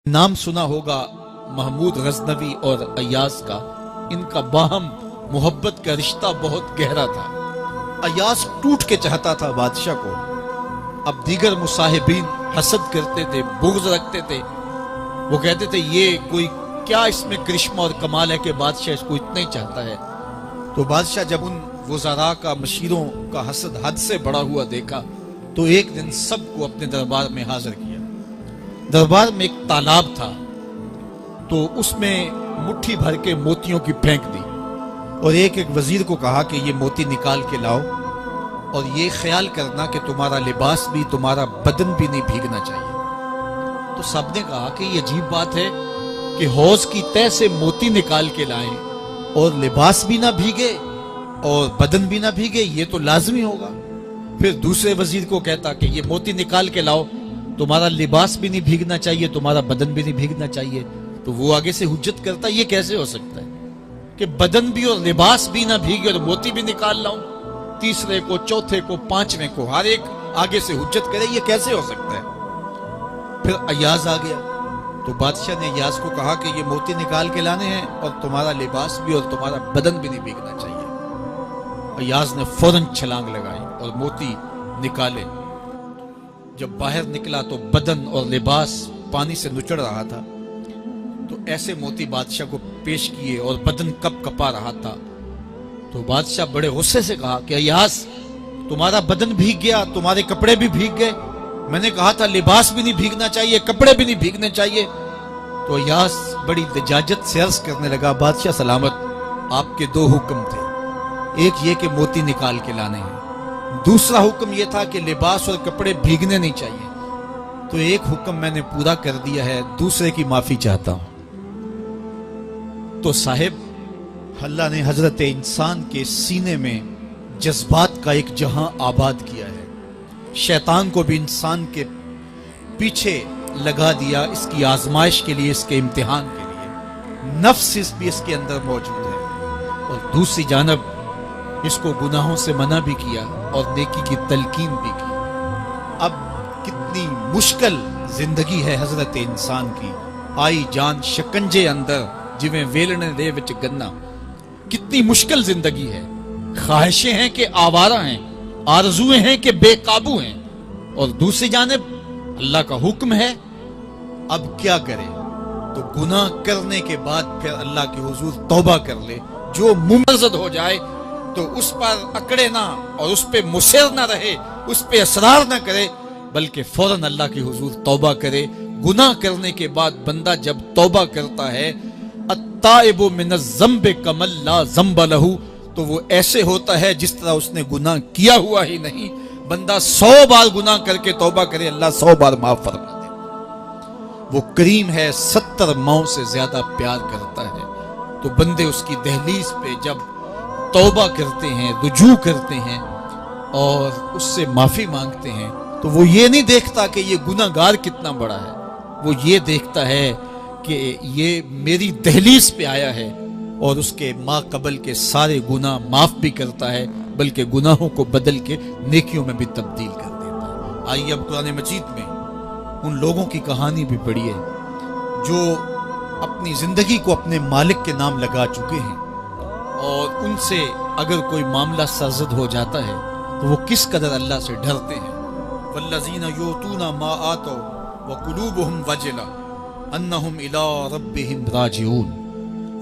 نام سنا ہوگا محمود غزنوی اور ایاز کا، ان کا باہم محبت کا رشتہ بہت گہرا تھا۔ ایاز ٹوٹ کے چاہتا تھا بادشاہ کو، اب دیگر مصاحبین حسد کرتے تھے، بغض رکھتے تھے، وہ کہتے تھے یہ کوئی کیا اس میں کرشمہ اور کمال ہے کہ بادشاہ اس کو اتنا ہی چاہتا ہے۔ تو بادشاہ جب ان وزراء کا، مشیروں کا حسد حد سے بڑا ہوا دیکھا تو ایک دن سب کو اپنے دربار میں حاضر کیا۔ دربار میں ایک تالاب تھا، تو اس میں مٹھی بھر کے موتیوں کی پھینک دی اور ایک ایک وزیر کو کہا کہ یہ موتی نکال کے لاؤ، اور یہ خیال کرنا کہ تمہارا لباس بھی، تمہارا بدن بھی نہیں بھیگنا چاہیے۔ تو سب نے کہا کہ یہ عجیب بات ہے کہ حوض کی تہ سے موتی نکال کے لائیں اور لباس بھی نہ بھیگے اور بدن بھی نہ بھیگے، یہ تو لازمی ہوگا۔ پھر دوسرے وزیر کو کہتا کہ یہ موتی نکال کے لاؤ، تمہارا لباس بھی نہیں بھیگنا چاہیے، تمہارا بدن بھی نہیں بھیگنا چاہیے۔ تو وہ آگے سے حجت کرتا یہ کیسے ہو سکتا ہے کہ بدن بھی اور لباس بھی نہ بھیگے اور موتی بھی نکال لاؤں؟ تیسرے کو، چوتھے کو، پانچویں کو، ہر ایک آگے سے حجت کرے، یہ کیسے ہو سکتا ہے؟ پھر ایاز آ گیا تو بادشاہ نے ایاز کو کہا کہ یہ موتی نکال کے لانے ہیں اور تمہارا لباس بھی اور تمہارا بدن بھی نہیں بھیگنا چاہیے۔ ایاز نے فوراً چھلانگ لگائی اور موتی نکالے۔ جب باہر نکلا تو بدن اور لباس پانی سے نچڑ رہا تھا، تو ایسے موتی بادشاہ کو پیش کیے اور بدن کپ کپا رہا تھا۔ تو بادشاہ بڑے غصے سے کہا کہ ایاز تمہارا بدن بھیگ گیا، تمہارے کپڑے بھی بھیگ گئے، میں نے کہا تھا لباس بھی نہیں بھیگنا چاہیے، کپڑے بھی نہیں بھیگنے چاہیے۔ تو ایاز بڑی لجاجت سے عرض کرنے لگا، بادشاہ سلامت، آپ کے دو حکم تھے، ایک یہ کہ موتی نکال کے لانے ہیں، دوسرا حکم یہ تھا کہ لباس اور کپڑے بھیگنے نہیں چاہیے۔ تو ایک حکم میں نے پورا کر دیا ہے، دوسرے کی معافی چاہتا ہوں۔ تو صاحب، اللہ نے حضرت انسان کے سینے میں جذبات کا ایک جہاں آباد کیا ہے، شیطان کو بھی انسان کے پیچھے لگا دیا اس کی آزمائش کے لیے، اس کے امتحان کے لیے۔ نفس بھی اس کے اندر موجود ہے، اور دوسری جانب اس کو گناہوں سے منع بھی کیا اور نیکی کی تلقین بھی کی۔ اب کتنی مشکل زندگی ہے حضرت انسان کی، آئی جان شکنجے اندر جویں ویلنے دے وچ گنا، کتنی مشکل زندگی ہے۔ خواہشیں ہیں کہ آوارہ ہیں، آرزویں ہیں کہ بے قابو ہیں، اور دوسری جانب اللہ کا حکم ہے۔ اب کیا کرے؟ تو گناہ کرنے کے بعد پھر اللہ کے حضور توبہ کر لے، جو ممرزد ہو جائے تو اس پر اکڑے نہ اور اس پہ مصر نہ رہے، اس پہ اصرار نہ کرے، بلکہ فوراً اللہ کے حضور توبہ کرے۔ گناہ کرنے کے بعد بندہ جب توبہ کرتا ہے، التائب من الذنب کمن لا ذنب لہ، تو وہ ایسے ہوتا ہے جس طرح اس نے گناہ کیا ہوا ہی نہیں۔ بندہ 100 بار گناہ کر کے توبہ کرے، اللہ 100 بار معاف فرما دے۔ وہ کریم ہے، 70 ماؤں سے زیادہ پیار کرتا ہے۔ تو بندے اس کی دہلیز پہ جب توبہ کرتے ہیں، رجوع کرتے ہیں اور اس سے معافی مانگتے ہیں، تو وہ یہ نہیں دیکھتا کہ یہ گناہ گار کتنا بڑا ہے، وہ یہ دیکھتا ہے کہ یہ میری دہلیز پہ آیا ہے اور اس کے ما قبل کے سارے گناہ معاف بھی کرتا ہے، بلکہ گناہوں کو بدل کے نیکیوں میں بھی تبدیل کر دیتا ہے۔ آئیے اب قرآن مجید میں ان لوگوں کی کہانی بھی پڑھیے جو اپنی زندگی کو اپنے مالک کے نام لگا چکے ہیں، اور ان سے اگر کوئی معاملہ سرزد ہو جاتا ہے تو وہ کس قدر اللہ سے ڈرتے ہیں۔ والذین یؤتون ما آتوا وقلوبهم وجلہ انہم الی ربہم راجعون۔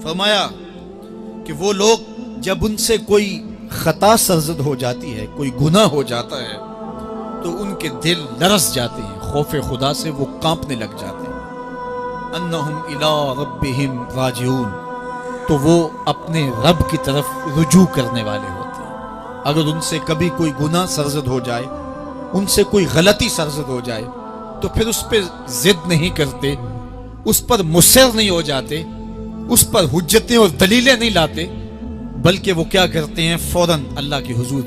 فرمایا کہ وہ لوگ جب ان سے کوئی خطا سرزد ہو جاتی ہے، کوئی گناہ ہو جاتا ہے، تو ان کے دل لرز جاتے ہیں، خوف خدا سے وہ کانپنے لگ جاتے ہیں۔ انہم الی ربہم راجعون، تو وہ اپنے رب کی طرف رجوع کرنے والے ہوتے ہیں۔ اگر ان سے کبھی کوئی گناہ سرزد ہو جائے، ان سے کوئی غلطی سرزد ہو جائے، تو پھر اس پہ ضد نہیں کرتے، اس پر مصر نہیں ہو جاتے، اس پر حجتیں اور دلیلیں نہیں لاتے، بلکہ وہ کیا کرتے ہیں؟ فوراً اللہ کے حضور